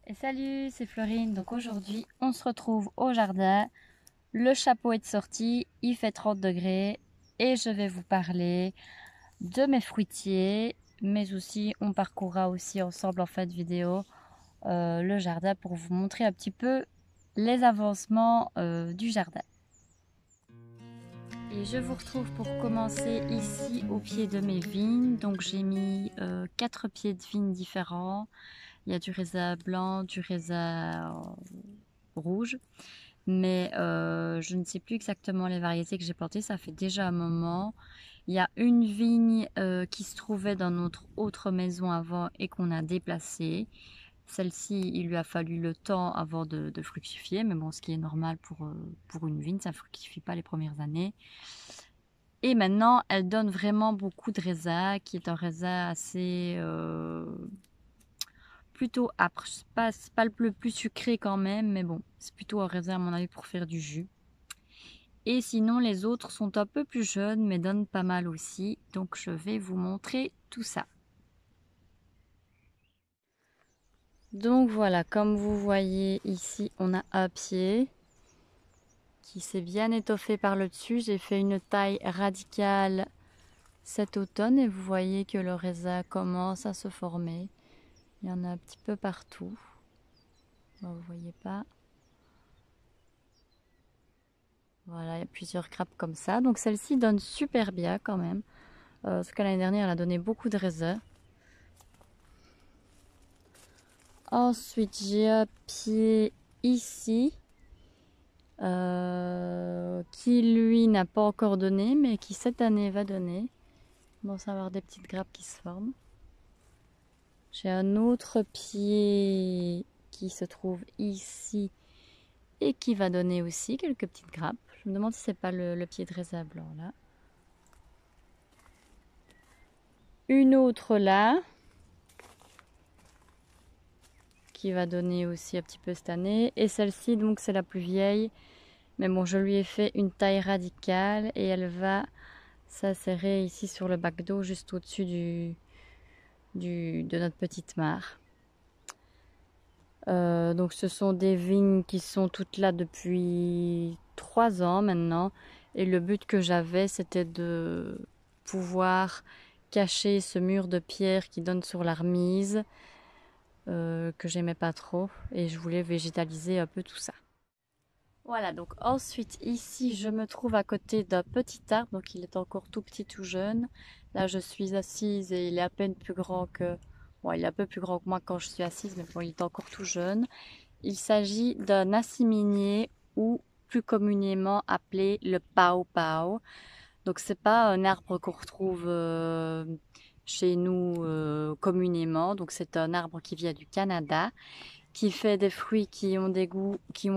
Et salut, c'est Florine. Donc aujourd'hui, on se retrouve au jardin. Le chapeau est sorti, il fait 30 degrés et je vais vous parler de mes fruitiers, mais aussi on parcourra aussi ensemble en fin de vidéo le jardin pour vous montrer un petit peu les avancements du jardin. Et je vous retrouve pour commencer ici au pied de mes vignes. Donc j'ai mis 4 pieds de vignes différents. Il y a du raisin blanc, du raisin rouge, mais je ne sais plus exactement les variétés que j'ai plantées, ça fait déjà un moment. Il y a une vigne qui se trouvait dans notre autre maison avant et qu'on a déplacée. Celle-ci, il lui a fallu le temps avant de fructifier, mais bon, ce qui est normal pour une vigne, ça ne fructifie pas les premières années. Et maintenant, elle donne vraiment beaucoup de raisin, qui est un raisin assez plutôt âpre. C'est pas le plus sucré quand même, mais bon, c'est plutôt un raisin à mon avis pour faire du jus. Et sinon, les autres sont un peu plus jeunes, mais donnent pas mal aussi. Donc, je vais vous montrer tout ça. Donc voilà, comme vous voyez ici, on a un pied qui s'est bien étoffé par le dessus. J'ai fait une taille radicale cet automne et vous voyez que le raisin commence à se former. Il y en a un petit peu partout. Bon, vous voyez pas. Voilà, il y a plusieurs grappes comme ça. Donc celle-ci donne super bien quand même. Parce que l'année dernière, elle a donné beaucoup de raisins. Ensuite, j'ai un pied ici. Qui lui n'a pas encore donné, mais qui cette année va donner. Bon, ça va avoir des petites grappes qui se forment. J'ai un autre pied qui se trouve ici et qui va donner aussi quelques petites grappes. Je me demande si c'est pas le pied de raisin blanc là. Une autre là, qui va donner aussi un petit peu cette année. Et celle-ci, donc, c'est la plus vieille. Mais bon, je lui ai fait une taille radicale et elle va s'insérer ici sur le bac d'eau, juste au-dessus de notre petite mare. Donc, ce sont des vignes qui sont toutes là depuis 3 ans maintenant. Et le but que j'avais, c'était de pouvoir cacher ce mur de pierre qui donne sur la remise. Que j'aimais pas trop et je voulais végétaliser un peu tout ça. Voilà, donc ensuite ici je me trouve à côté d'un petit arbre, donc il est encore tout petit, tout jeune. Là je suis assise et il est à peine plus grand que... Bon, il est un peu plus grand que moi quand je suis assise, mais bon, il est encore tout jeune. Il s'agit d'un assiminier ou plus communément appelé le pao pao. Donc c'est pas un arbre qu'on retrouve chez nous communément. Donc c'est un arbre qui vient du Canada, qui fait des fruits qui ont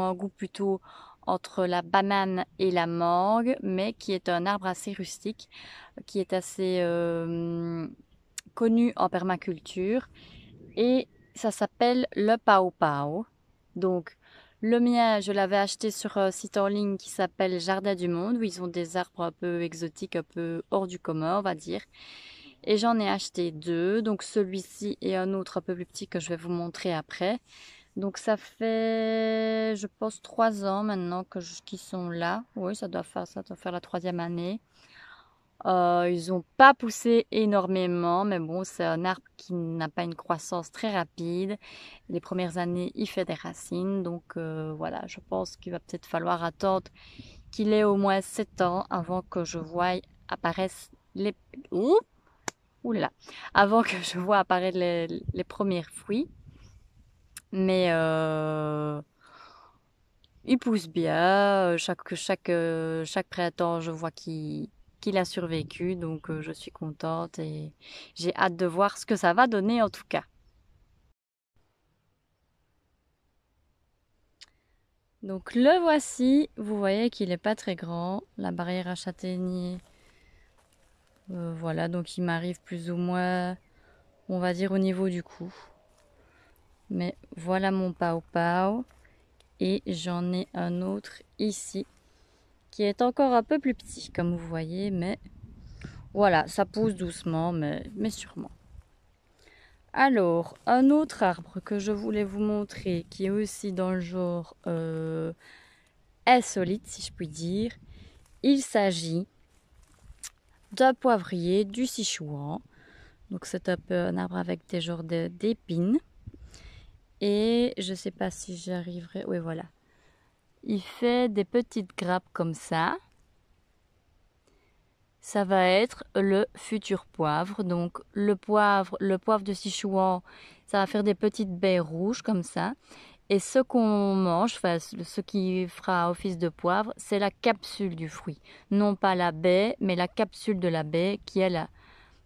un goût plutôt entre la banane et la mangue, mais qui est un arbre assez rustique, qui est assez connu en permaculture. Et ça s'appelle le pao pao. Donc le mien, je l'avais acheté sur un site en ligne qui s'appelle Jardin du Monde, où ils ont des arbres un peu exotiques, un peu hors du commun, on va dire. Et j'en ai acheté 2, donc celui-ci et un autre un peu plus petit que je vais vous montrer après. Donc ça fait, je pense, 3 ans maintenant qu'ils sont là. Oui, ça doit faire la 3e année. Ils n'ont pas poussé énormément, mais bon, c'est un arbre qui n'a pas une croissance très rapide. Les premières années, il fait des racines, donc voilà, je pense qu'il va peut-être falloir attendre qu'il ait au moins 7 ans avant que je voie apparaître les... Ouh là, avant que je vois apparaître les premiers fruits. Mais il pousse bien. Chaque printemps, je vois qu'il a survécu. Donc, je suis contente et j'ai hâte de voir ce que ça va donner en tout cas. Donc, le voici. Vous voyez qu'il n'est pas très grand. La barrière à châtaignier. Voilà, donc il m'arrive plus ou moins, on va dire, au niveau du cou. Mais voilà mon pao pao. Et j'en ai un autre ici qui est encore un peu plus petit, comme vous voyez, mais voilà, ça pousse doucement, mais sûrement. Alors, un autre arbre que je voulais vous montrer, qui est aussi dans le genre insolite, si je puis dire, il s'agit d'un poivrier du Sichuan. Donc c'est un peu un arbre avec des genres d'épines. Et je ne sais pas si j'arriverai... Oui, voilà. Il fait des petites grappes comme ça. Ça va être le futur poivre. Donc le poivre de Sichuan, ça va faire des petites baies rouges comme ça. Et ce qu'on mange, enfin ce qui fera office de poivre, c'est la capsule du fruit. Non pas la baie, mais la capsule de la baie qui elle a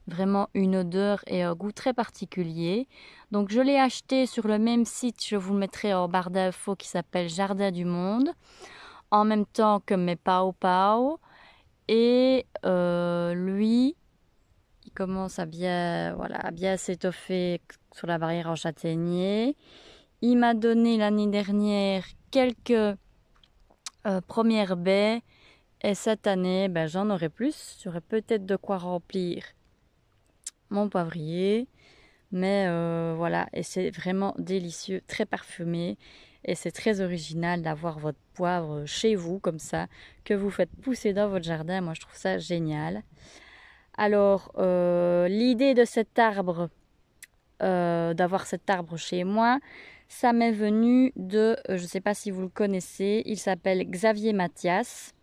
vraiment une odeur et un goût très particulier. Donc je l'ai acheté sur le même site, je vous le mettrai en barre d'infos, qui s'appelle Jardin du Monde, en même temps que mes Pao Pao. Et lui, il commence à bien, voilà, à bien s'étoffer sur la barrière en châtaignier. Il m'a donné l'année dernière quelques premières baies. Et cette année, ben, j'en aurai plus. J'aurai peut-être de quoi remplir mon poivrier. Mais voilà, et c'est vraiment délicieux, très parfumé. Et c'est très original d'avoir votre poivre chez vous, comme ça, que vous faites pousser dans votre jardin. Moi, je trouve ça génial. Alors, l'idée de cet arbre, d'avoir cet arbre chez moi, ça m'est venu de, je ne sais pas si vous le connaissez, il s'appelle Xavier Mathias.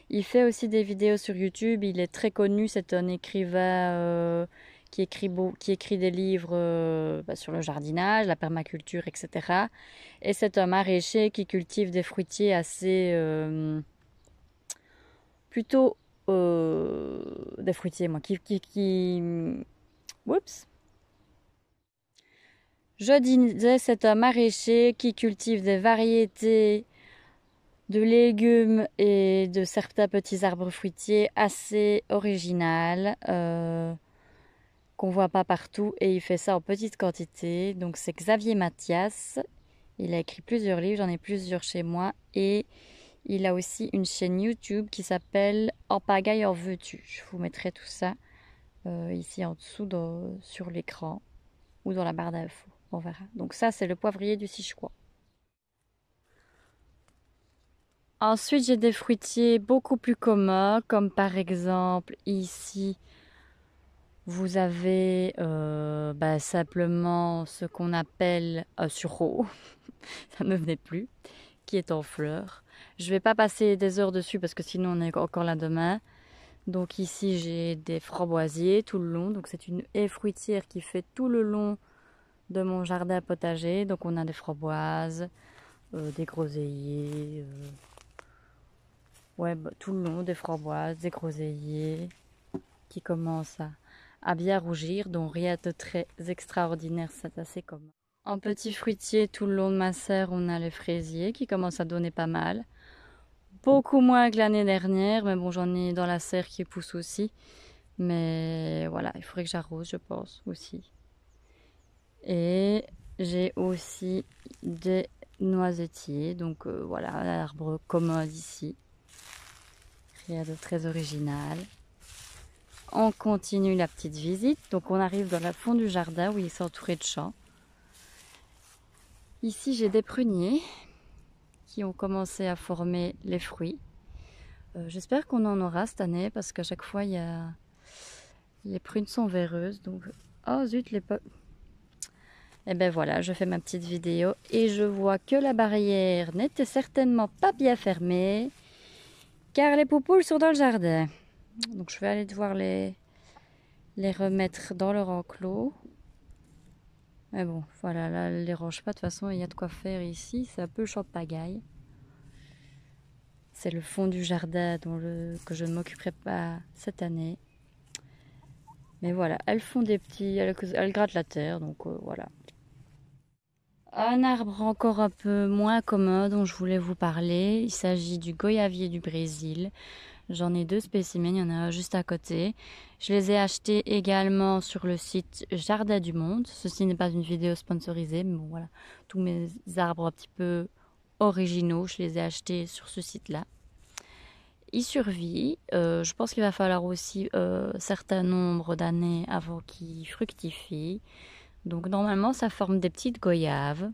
Il fait aussi des vidéos sur YouTube, il est très connu, c'est un écrivain qui écrit des livres sur le jardinage, la permaculture, etc. Et c'est un maraîcher qui cultive des fruitiers assez... plutôt... des fruitiers, moi, Oups. Je disais, c'est un maraîcher qui cultive des variétés de légumes et de certains petits arbres fruitiers assez originales qu'on voit pas partout, et il fait ça en petite quantité. Donc c'est Xavier Mathias. Il a écrit plusieurs livres, j'en ai plusieurs chez moi, et il a aussi une chaîne YouTube qui s'appelle En pagaille en veux-tu. Je vous mettrai tout ça ici en dessous sur l'écran ou dans la barre d'infos. On verra. Donc ça, c'est le poivrier du Sichuan. Ensuite, j'ai des fruitiers beaucoup plus communs, comme par exemple ici, vous avez simplement ce qu'on appelle un sureau, ça ne me venait plus, qui est en fleurs. Je ne vais pas passer des heures dessus parce que sinon on est encore là demain. Donc ici, j'ai des framboisiers tout le long. Donc c'est une haie fruitière qui fait tout le long de mon jardin potager. Donc on a des framboises, des groseilliers, tout le long des framboises, des groseilliers qui commencent à bien rougir, donc rien de très extraordinaire, c'est assez commun. En petit fruitier, tout le long de ma serre, on a les fraisiers qui commencent à donner pas mal. Beaucoup moins que l'année dernière, mais bon, j'en ai dans la serre qui pousse aussi. Mais voilà, il faudrait que j'arrose, je pense, aussi. Et j'ai aussi des noisetiers, donc voilà, l'arbre commun d'ici. Rien de très original. On continue la petite visite. Donc on arrive dans le fond du jardin où il est entouré de champs. Ici j'ai des pruniers qui ont commencé à former les fruits. J'espère qu'on en aura cette année parce qu'à chaque fois les prunes sont véreuses. Donc oh zut les pommes. Et ben voilà, je fais ma petite vidéo et je vois que la barrière n'était certainement pas bien fermée car les poupoules sont dans le jardin. Donc je vais aller devoir les remettre dans leur enclos. Mais bon, voilà, là, elle les range pas. De toute façon, il y a de quoi faire ici. C'est un peu le champ de pagaille. C'est le fond du jardin que je ne m'occuperai pas cette année. Mais voilà, elles font des petits... Elles grattent la terre, donc voilà. Un arbre encore un peu moins commun dont je voulais vous parler. Il s'agit du goyavier du Brésil. J'en ai deux spécimens, il y en a un juste à côté. Je les ai achetés également sur le site Jardin du Monde. Ceci n'est pas une vidéo sponsorisée, mais bon voilà, tous mes arbres un petit peu originaux, je les ai achetés sur ce site-là. Il survit. Je pense qu'il va falloir aussi un certain nombre d'années avant qu'il fructifie. Donc normalement ça forme des petites goyaves.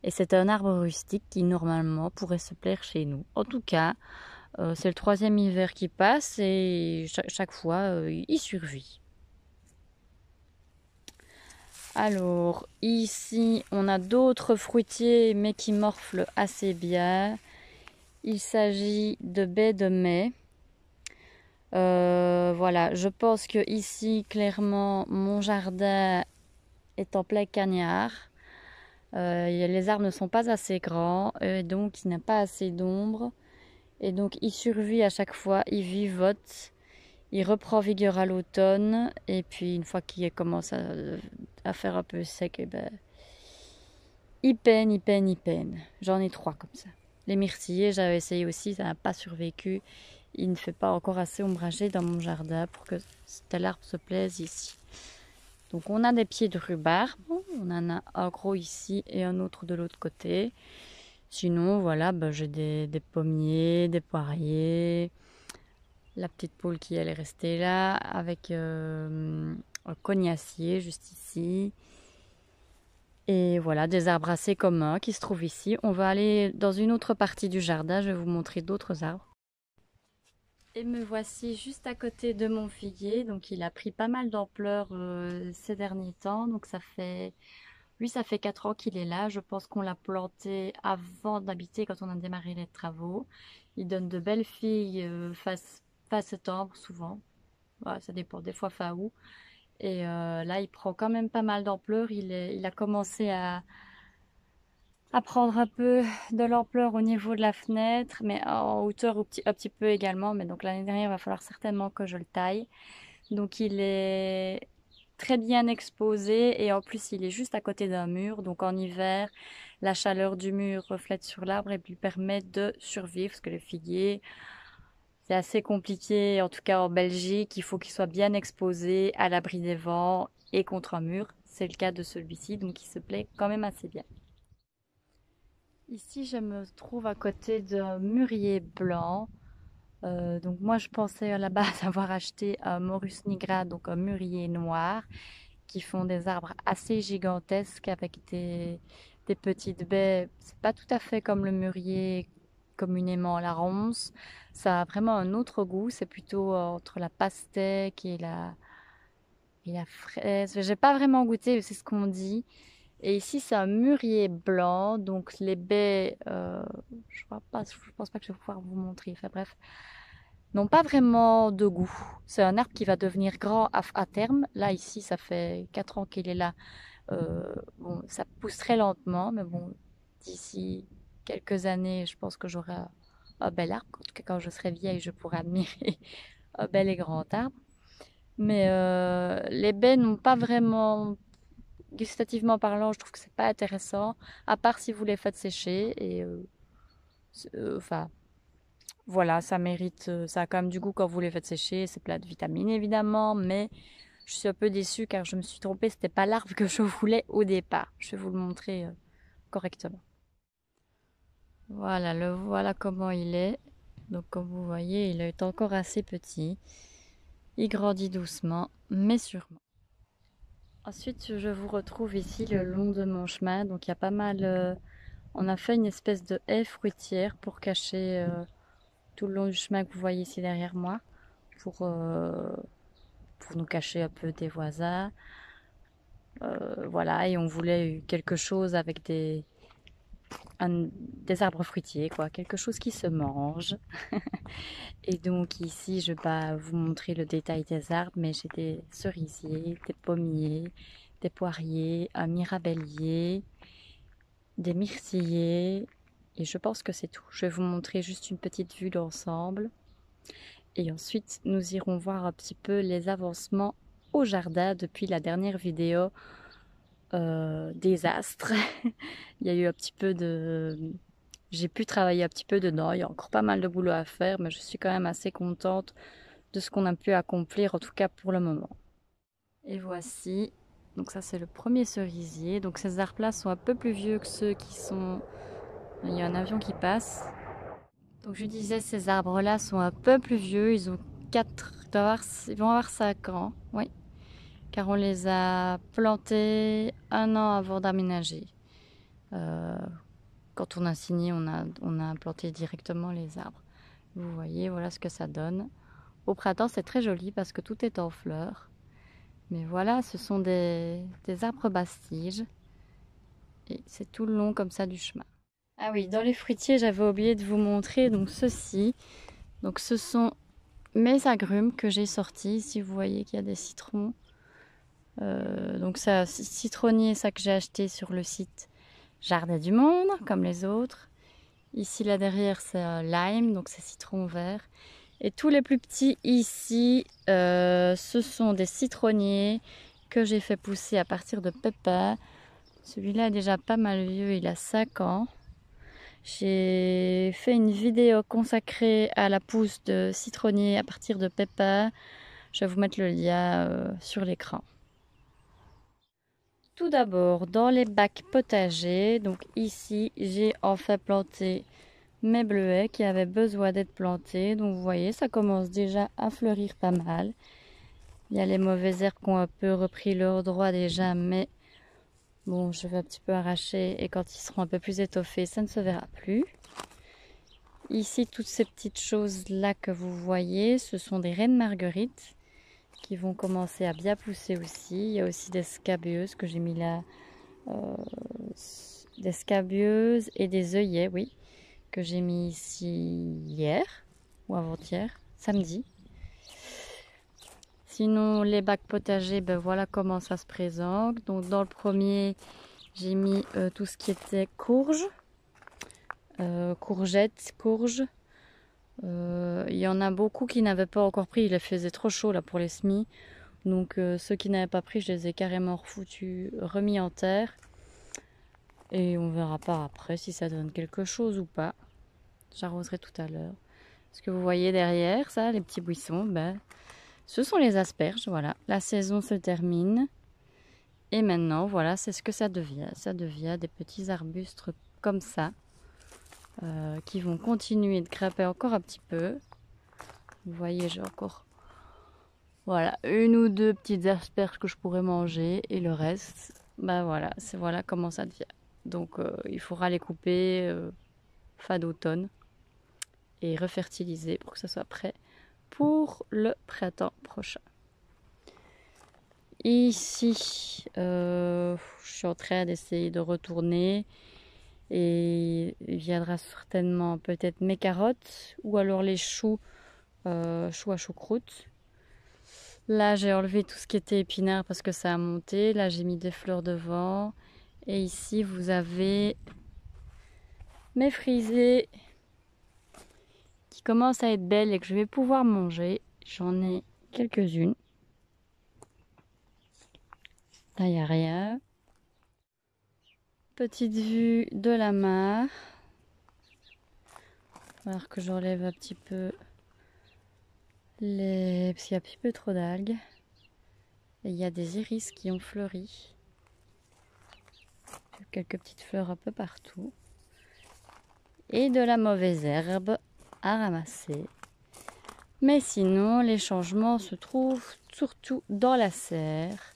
Et c'est un arbre rustique qui normalement pourrait se plaire chez nous. En tout cas, c'est le 3e hiver qui passe et chaque fois il survit. Alors ici on a d'autres fruitiers mais qui morflent assez bien. Il s'agit de baies de mai. Voilà, je pense que ici clairement mon jardin est en plein cagnard. Les arbres ne sont pas assez grands, donc il n'a pas assez d'ombre. Et donc il survit à chaque fois, il vivote, il reprend vigueur à l'automne. Et puis une fois qu'il commence à faire un peu sec, eh ben, il peine, il peine, il peine. J'en ai 3 comme ça. Les myrtillers, j'avais essayé aussi, ça n'a pas survécu. Il ne fait pas encore assez ombragé dans mon jardin pour que tel arbre se plaise ici. Donc on a des pieds de rhubarbe, on en a un gros ici et un autre de l'autre côté. Sinon voilà, ben, j'ai des pommiers, des poiriers, la petite poule qui elle est restée là, avec un cognacier juste ici. Et voilà, des arbres assez communs qui se trouvent ici. On va aller dans une autre partie du jardin, je vais vous montrer d'autres arbres. Et me voici juste à côté de mon figuier, donc il a pris pas mal d'ampleur ces derniers temps, donc lui ça fait 4 ans qu'il est là, je pense qu'on l'a planté avant d'habiter quand on a démarré les travaux. Il donne de belles figues fin septembre souvent, ouais, ça dépend, des fois fin août, et là il prend quand même pas mal d'ampleur, il a commencé à prendre un peu de l'ampleur au niveau de la fenêtre, mais en hauteur un petit peu également. Mais donc l'année dernière, il va falloir certainement que je le taille. Donc il est très bien exposé et en plus il est juste à côté d'un mur. Donc en hiver, la chaleur du mur reflète sur l'arbre et lui permet de survivre parce que le figuier, c'est assez compliqué, en tout cas en Belgique, il faut qu'il soit bien exposé à l'abri des vents et contre un mur. C'est le cas de celui-ci, donc il se plaît quand même assez bien. Ici, je me trouve à côté d'un mûrier blanc. Donc moi, je pensais à la base avoir acheté un Morus nigra, donc un mûrier noir, qui font des arbres assez gigantesques avec des petites baies. C'est pas tout à fait comme le mûrier communément la ronce. Ça a vraiment un autre goût. C'est plutôt entre la pastèque et la fraise. J'ai pas vraiment goûté, c'est ce qu'on dit. Et ici, c'est un mûrier blanc, donc les baies, je vois pas, je pense pas que je vais pouvoir vous montrer. Enfin bref, n'ont pas vraiment de goût. C'est un arbre qui va devenir grand à terme. Là, ici, ça fait 4 ans qu'il est là. Bon, ça pousse très lentement, mais bon, d'ici quelques années, je pense que j'aurai un bel arbre. En tout cas, quand je serai vieille, je pourrai admirer un bel et grand arbre. Mais les baies n'ont pas vraiment gustativement parlant, je trouve que c'est pas intéressant, à part si vous les faites sécher. Et enfin, voilà, ça mérite, ça a quand même du goût quand vous les faites sécher. C'est plein de vitamines évidemment, mais je suis un peu déçue car je me suis trompée. C'était pas l'arbre que je voulais au départ. Je vais vous le montrer correctement. Voilà, le voilà comment il est. Donc comme vous voyez, il est encore assez petit. Il grandit doucement, mais sûrement. Ensuite, je vous retrouve ici le long de mon chemin. Donc il y a pas mal. On a fait une espèce de haie fruitière pour cacher tout le long du chemin que vous voyez ici derrière moi, pour nous cacher un peu des voisins. Voilà, et on voulait quelque chose avec des arbres fruitiers, quoi, quelque chose qui se mange. Et donc ici, je vais pas vous montrer le détail des arbres, mais j'ai des cerisiers, des pommiers, des poiriers, un mirabellier, des myrtillers, et je pense que c'est tout. Je vais vous montrer juste une petite vue d'ensemble. Et ensuite, nous irons voir un petit peu les avancements au jardin depuis la dernière vidéo désastre. Il y a eu un petit peu de... J'ai pu travailler un petit peu dedans. Il y a encore pas mal de boulot à faire, mais je suis quand même assez contente de ce qu'on a pu accomplir, en tout cas pour le moment. Et voici, donc ça c'est le premier cerisier. Donc ces arbres-là sont un peu plus vieux que ceux qui sont... Il y a un avion qui passe. Donc je disais, ces arbres-là sont un peu plus vieux. Ils ont 4, ils vont avoir 5 ans. Oui. car on les a plantés 1 an avant d'aménager. Quand on a signé, on a planté directement les arbres. Vous voyez, voilà ce que ça donne. Au printemps, c'est très joli parce que tout est en fleurs. Mais voilà, ce sont des arbres bastiges. Et c'est tout le long comme ça du chemin. Ah oui, dans les fruitiers, j'avais oublié de vous montrer donc ceci. Donc ce sont mes agrumes que j'ai sortis. Ici, vous voyez qu'il y a des citrons. Donc ça, citronnier, ça que j'ai acheté sur le site Jardin du Monde, comme les autres. Ici, là derrière, c'est lime, donc c'est citron vert. Et tous les plus petits ici, ce sont des citronniers que j'ai fait pousser à partir de pépins. Celui-là est déjà pas mal vieux, il a 5 ans. J'ai fait une vidéo consacrée à la pousse de citronniers à partir de pépins. Je vais vous mettre le lien sur l'écran. Tout d'abord, dans les bacs potagers, donc ici, j'ai en fait planté mes bleuets qui avaient besoin d'être plantés. Donc vous voyez, ça commence déjà à fleurir pas mal. Il y a les mauvaises herbes qui ont un peu repris leur droit déjà, mais bon, je vais un petit peu arracher et quand ils seront un peu plus étoffés, ça ne se verra plus. Ici, toutes ces petites choses-là que vous voyez, ce sont des reines marguerites qui vont commencer à bien pousser aussi. Il y a aussi des scabieuses que j'ai mis là, des scabieuses et des œillets, oui, que j'ai mis ici hier ou avant-hier, samedi. Sinon, les bacs potagers, ben voilà comment ça se présente. Donc dans le premier, j'ai mis tout ce qui était courge, courgettes, courges. Il y en a beaucoup qui n'avaient pas encore pris, il faisait trop chaud là pour les semis. Donc ceux qui n'avaient pas pris, je les ai carrément refoutus, remis en terre. Et on verra pas après si ça donne quelque chose ou pas. J'arroserai tout à l'heure. Ce que vous voyez derrière, ça, les petits buissons, ben, ce sont les asperges. Voilà, la saison se termine. Et maintenant, voilà, c'est ce que ça devient. Ça devient des petits arbustes comme ça. Qui vont continuer de grimper encore un petit peu. Vous voyez, j'ai encore voilà, 1 ou 2 petites asperges que je pourrais manger et le reste, bah voilà, c'est voilà comment ça devient. Donc il faudra les couper fin d'automne et refertiliser pour que ça soit prêt pour le printemps prochain. Ici, je suis en train d'essayer de retourner. Et il viendra certainement peut-être mes carottes ou alors les choux, choux à choucroute. Là j'ai enlevé tout ce qui était épinards parce que ça a monté. Là j'ai mis des fleurs devant. Et ici vous avez mes frisées qui commencent à être belles et que je vais pouvoir manger. J'en ai quelques-unes. Là il n'y a rien. Petite vue de la mare. Alors que j'enlève un petit peu parce qu'il y a un petit peu trop d'algues. Et il y a des iris qui ont fleuri. Quelques petites fleurs un peu partout. Et de la mauvaise herbe à ramasser. Mais sinon, les changements se trouvent surtout dans la serre,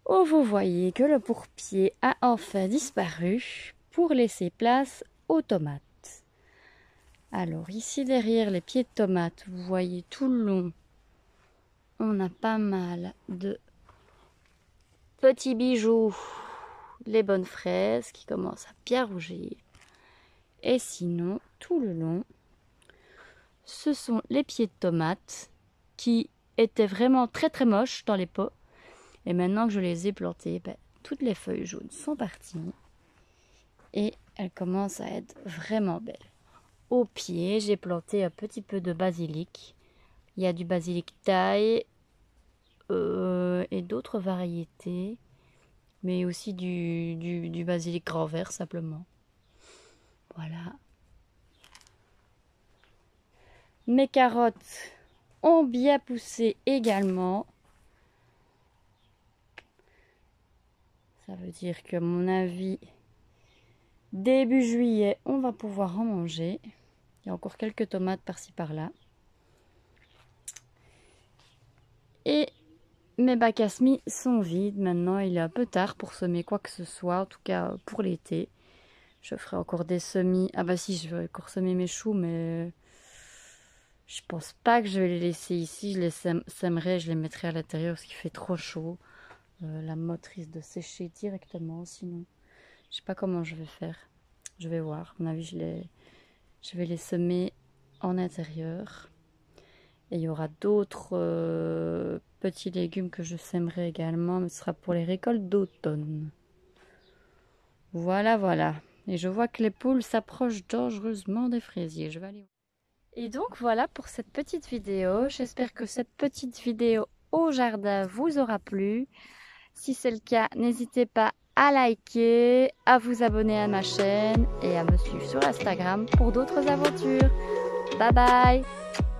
où vous voyez que le pourpier a enfin disparu pour laisser place aux tomates. Alors ici derrière les pieds de tomates, vous voyez tout le long, on a pas mal de petits bijoux, les bonnes fraises qui commencent à bien rougir. Et sinon, tout le long, ce sont les pieds de tomates qui étaient vraiment très très moches dans les pots. Et maintenant que je les ai plantés, ben, toutes les feuilles jaunes sont parties. Et elles commencent à être vraiment belles. Au pied, j'ai planté un petit peu de basilic. Il y a du basilic thaï et d'autres variétés. Mais aussi du basilic grand vert simplement. Voilà. Mes carottes ont bien poussé également. Ça veut dire que, à mon avis, début juillet, on va pouvoir en manger. Il y a encore quelques tomates par-ci par-là. Et mes bacs à semis sont vides maintenant. Il est un peu tard pour semer quoi que ce soit, en tout cas pour l'été. Je ferai encore des semis. Ah bah si, je vais encore semer mes choux, mais je pense pas que je vais les laisser ici. Je les sèmerai, je les mettrai à l'intérieur parce qu'il fait trop chaud. La motte risque de sécher directement, sinon je sais pas comment je vais faire. Je vais voir. À mon avis, je vais les semer en intérieur. Et il y aura d'autres petits légumes que je sèmerai également, mais ce sera pour les récoltes d'automne. Voilà, voilà. Et je vois que les poules s'approchent dangereusement des fraisiers. Je vais aller. Et donc voilà pour cette petite vidéo. J'espère que cette petite vidéo au jardin vous aura plu. Si c'est le cas, n'hésitez pas à liker, à vous abonner à ma chaîne et à me suivre sur Instagram pour d'autres aventures. Bye bye!